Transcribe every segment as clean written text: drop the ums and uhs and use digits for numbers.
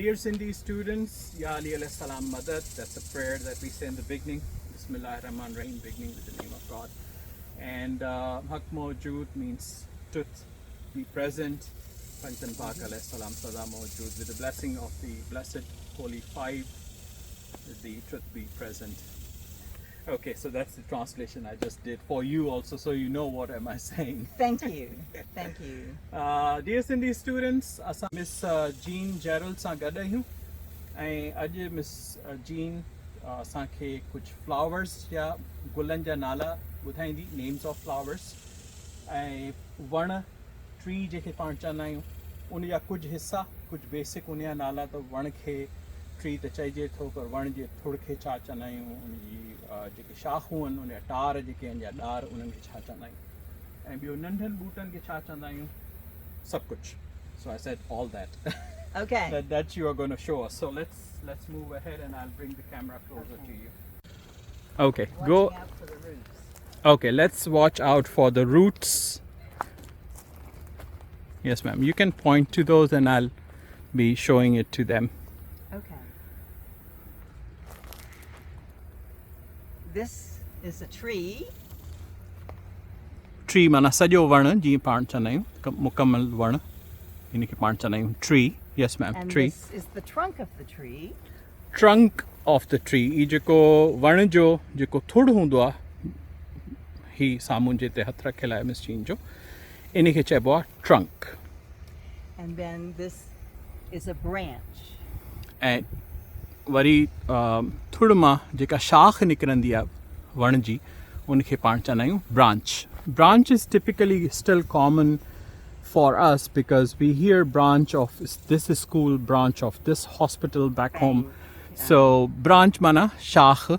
Dear Sindhi students, Ya Ali alayhi salam madad. That's a prayer that we say in the beginning. Bismillahir Rahmanir Rahim, beginning with the name of God. And Haq Mawjood means truth, be present. Panjan Pak alayhi salam sada mawjood. With the blessing of the blessed Holy Five, the truth be present. Okay, so that's the translation I just did for you also, so you know what am I saying. Thank you. Thank you. Dear Sindhi students, asa Miss Jean Jerauld sa gada hu. Aj Miss Jean asanke kuch flowers ya gulan ja nala budhaindi, names of flowers. Vana tree jeke पाण चवंदा आहियूं उन जा कुझु हिसा, कुझु basic उन जा नाला त वण खे ट्री त चइजे थो, पर वण जे थुड़ खे छा चवंदा आहियूं, उनजी जेके शाखूं आहिनि उन जा टार जेके आहिनि या ॾार उन्हनि खे छा चवंदा आहियूं, ऐं ॿियो नंढनि ॿूटनि खे छा चवंदा आहियूं, सभु कुझु. So I said all that. Okay. that you are going to show us. So let's move ahead and I'll bring the camera closer to you. Okay, go. Watching out for the roots. Okay, let's watch out for the roots. Yes, ma'am. You can point to those and I'll be showing it to them. Okay. This is a tree. Tree mana sajo varna ji पाण चवंदा आहियूं, मुकम्मल वण इन खे पाण चवंदा आहियूं tree. Yes, ma'am. And Tree. this is the trunk of the tree. Trunk of the tree. ई जेको वण जो जेको थुड़ हूंदो आहे, ही साम्हूं जे ते हथ रखियल आहे मिस जीन जो, इन खे चइबो आहे trunk. And then this is a branch. ऐं वरी थुड़ मां जेका शाख निकिरंदी आहे वण जी, उनखे पाण चवंदा आहियूं branch. Branch is typically still common for us because we hear branch of this school, branch of this hospital back home. So branch माना शाख,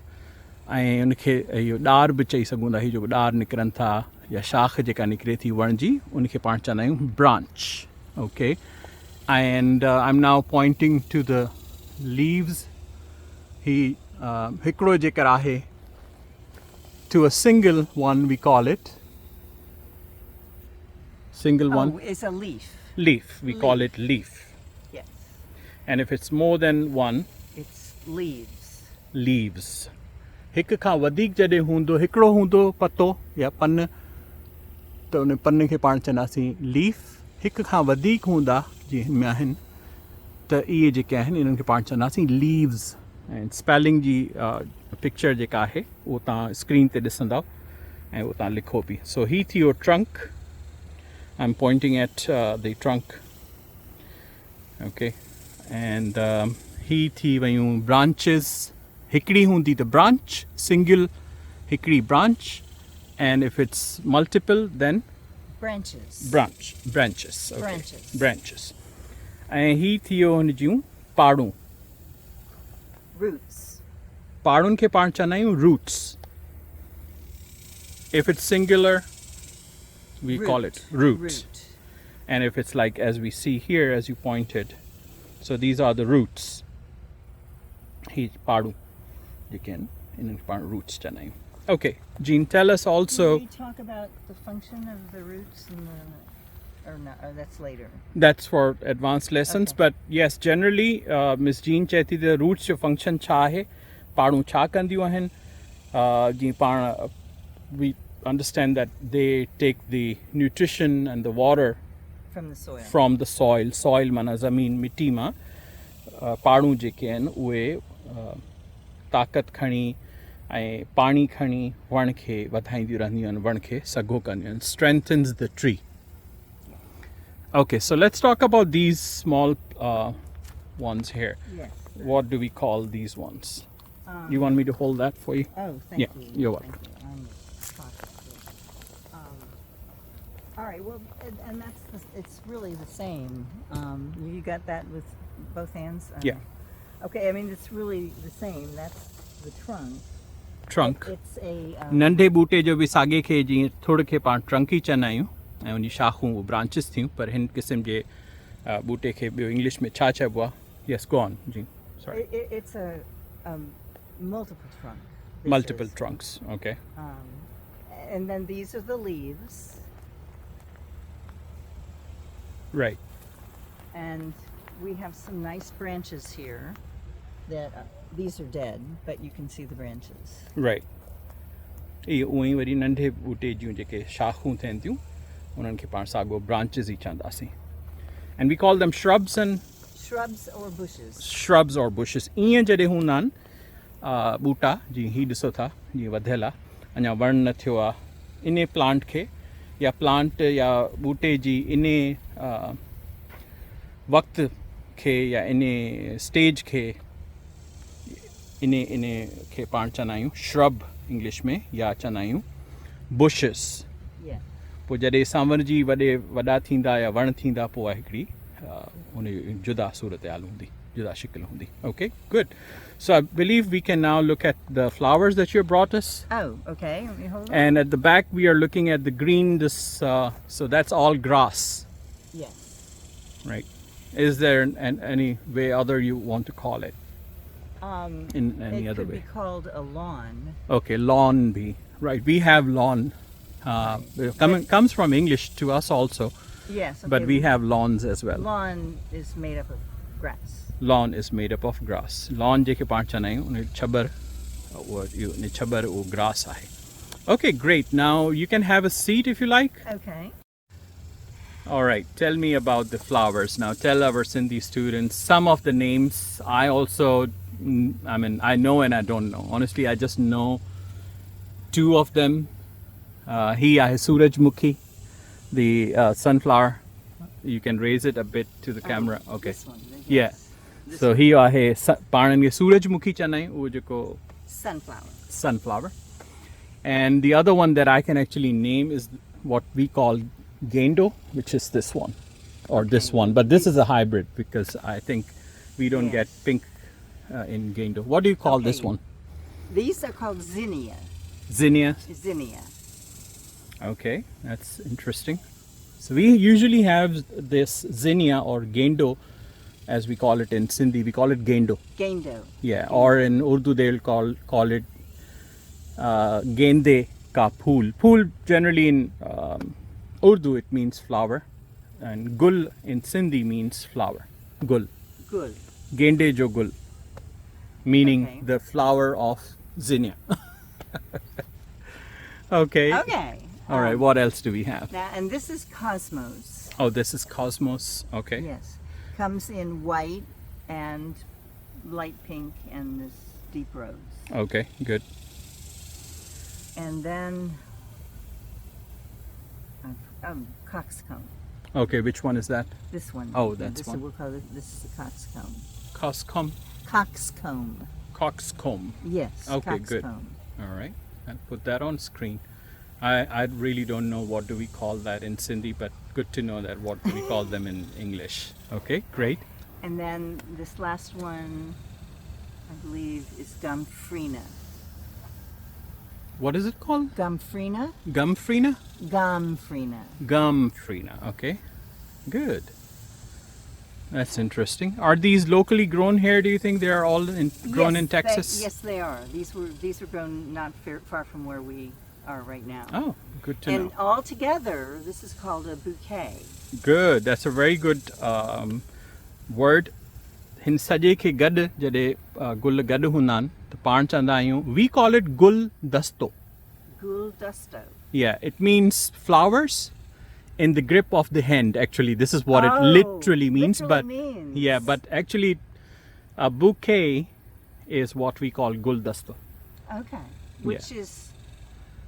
ऐं उनखे इहो ॾार बि चई सघूं था, हीउ जेको ॾार निकिरनि था या शाख जेका निकिरे थी वण जी, उनखे पाण चवंदा आहियूं branch. Okay, and I'm now pointing to the leaves. He हिकिड़ो जेकर आहे, to a single one we call it single one. Oh, it's a leaf. Leaf, we call it leaf. Yes. And if it's more than one, It's leaves. leaves. हिक खां वधीक जॾहिं हूंदो, हिकिड़ो हूंदो पतो या पन, त उन पन खे पाण चवंदासीं लीफ. हिक खां वधीक हूंदा जीअं हिन में आहिनि, त इहे जेके आहिनि इन्हनि खे पाण चवंदासीं लीव्स. ऐं स्पेलिंग जी पिक्चर जेका आहे उहो तव्हां स्क्रीन ते ॾिसंदव ऐं उहो तव्हां लिखो बि. सो ही थी your trunk. I'm pointing at the trunk. Okay, and ही थी वयूं branches. हिकिड़ी हूंदी त branch, single हिकिड़ी branch, and if it's multiple then Branches. branches. Okay. Branches. Branches. ऐं ही थियो हुन जूं पाड़ूं. Roots. पाड़ुनि खे पाण चवंदा आहियूं roots. If it's singular, we call it root. And if it's like as we see here, as you pointed, so these are the roots. He padu, you can in roots chanai. Okay, Jean, tell us also. Can we talk about the function of the roots and the, or not? Or that's later. That's for advanced lessons, Okay. but yes, generally, Miss Jean chehti the roots jo function cha hai, padu cha kandiyu ahin. Jean pan we understand that they take the nutrition and the water from the soil. Soil माना ज़मीन मिट्टी मां पाड़ूं जेके आहिनि उहे ताक़त खणी ऐं पाणी खणी वण खे वधाईंदियूं रहंदियूं आहिनि, वण खे सघो कंदियूं आहिनि. Strengthens the tree. Okay, so let's talk about these small ones here. Yes. What do we call these ones? You want me to hold that for you? Oh, thank Yeah, you. you're welcome. Thank you. All right. Well, and it's really the same. You got that with both hands? Yeah. Okay. I mean, it's really the same. That's the trunk. Trunk. It's a. नंढे बूटे जो बि साॻे खे जीअं थुड़ खे पाण trunk ई चवंदा आहियूं ऐं उन जी शाखूं ब्रांचिस थियूं, पर हिन क़िस्म जे बूटे खे ॿियो इंग्लिश में छा चइबो आहे? Yes, go on, ji. Sorry. It's a multiple trunk. Multiple trunks. Okay. And then these are the leaves. Right. And we have some nice branches here that these are dead, but you can see the branches. Right. ये उई worry नंढे बूटे जूं जेके शाखूं थियनि थियूं उन्हनि खे पाण साॻो branches ई चवंदासीं. And we call them shrubs and Shrubs or bushes. shrubs or bushes. ईअं जॾहिं हूंदा आहिनि ॿूटा जीअं हीउ ॾिसो था जीअं वधियल आहे अञा वण न थियो आहे इन प्लांट खे या प्लांट या ॿूटे जी इन वक़्त खे या इन स्टेज खे इन खे पाण चवंदा आहियूं श्रब इंग्लिश में या चवंदा आहियूं बुशिस. Yeah. पोइ जॾहिं सांवरजी वॾा थींदा या वण थींदा पोइ आहे हिकिड़ी उन जुदा सूरत हाल हूंदी जुदा शिकिल हुंदी. Okay, good. So I believe we can now look at the flowers that you brought us. Oh, okay. Let me hold on. And at the back we are looking at the green, so that's all grass, Yes. right? Is there any way other you want to call it? In any it other could way? be called a lawn. Okay, lawn bee. Right, we have lawn. Comes from English to us also, Yes. Okay. but we have lawns as well. Lawn is made up of grass. Lawn is made up of grass. Lawn जेके पाण चवंदा आहियूं उन छबर उन छबर वो grass आहे. Okay, great. Now you can have a seat if you like. Okay. All right, tell me about the flowers. Now tell our Sindhi students some of the names. I also, I know and I don't know. Honestly, I just know two of them. He is Surajmukhi, the sunflower. You can raise it a bit to the camera. Okay. This one. Yeah. So he आहे पाण खे सूरजमुखी चवंदा आहियूं उहो जेको sunflower. And the other one that I can actually name is what we call gendo, which is this one or this one, but this is a hybrid because I think we don't get pink in gendo. What do you call this one? These are called zinnia. Zinnia. Zinnia. Okay, that's interesting. So we usually have this zinnia or gendo, as we call it in Sindhi. We call it gendo. Gendo. Yeah, or in Urdu they'll call it gende ka phool. Phool generally in Urdu it means flower, and gul in Sindhi means flower. Gul. Gul. Gende jo gul, meaning Okay. the flower of zinnia. Okay. Okay. All right. What else do we have? Now, and this is cosmos. Oh, this is cosmos. Okay. Yes. Comes in white and light pink and this deep rose. Okay. Good. And then coxcomb. Okay. Which one is that? This one. Oh, that's this one. We'll call it, this is a coxcomb. Coxcomb. Coxcomb. Coxcomb. Yes. Okay, good. coxcomb. All right. I'll put that on screen. I really don't know what do we call that in Sindhi, but good to know that what do we call them in English. Okay, great. And then this last one, I believe, is Gumfrina. What is it called? Gumfrina? Gumfrina? Gumfrina. Gumfrina. Okay, good. That's interesting. Are these locally grown here? Do you think they are all grown in Texas? Yes, they are. These were grown not far from where we are right now. Oh, good to And know. all together, this is called a bouquet. Good. That's a very good word. हिन सॼे खे गॾु जॾहिं गुल गॾु हूंदा आहिनि त पाण चवंदा आहियूं we call it गुल दस्तो. Guldusto. Yeah, it means flowers in the grip of the hand. Actually, this is what it literally means. Literally means. But actually, a bouquet is what we call guldasto. Okay. Which is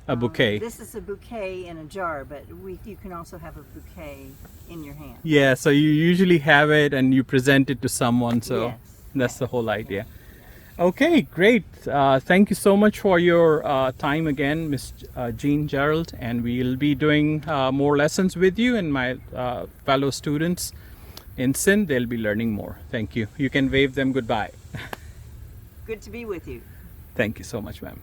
A bouquet. This is a bouquet in a jar, but you can also have a bouquet in your hand. Yeah, so you usually have it and you present it to someone. So Yes. that's the whole idea. Okay, great. Thank you so much for your time again, Miss Jean Jerauld. And we'll be doing more lessons with you and my fellow students in Sindh. They'll be learning more. Thank you. You can wave them goodbye. Good to be with you. Thank you so much, ma'am.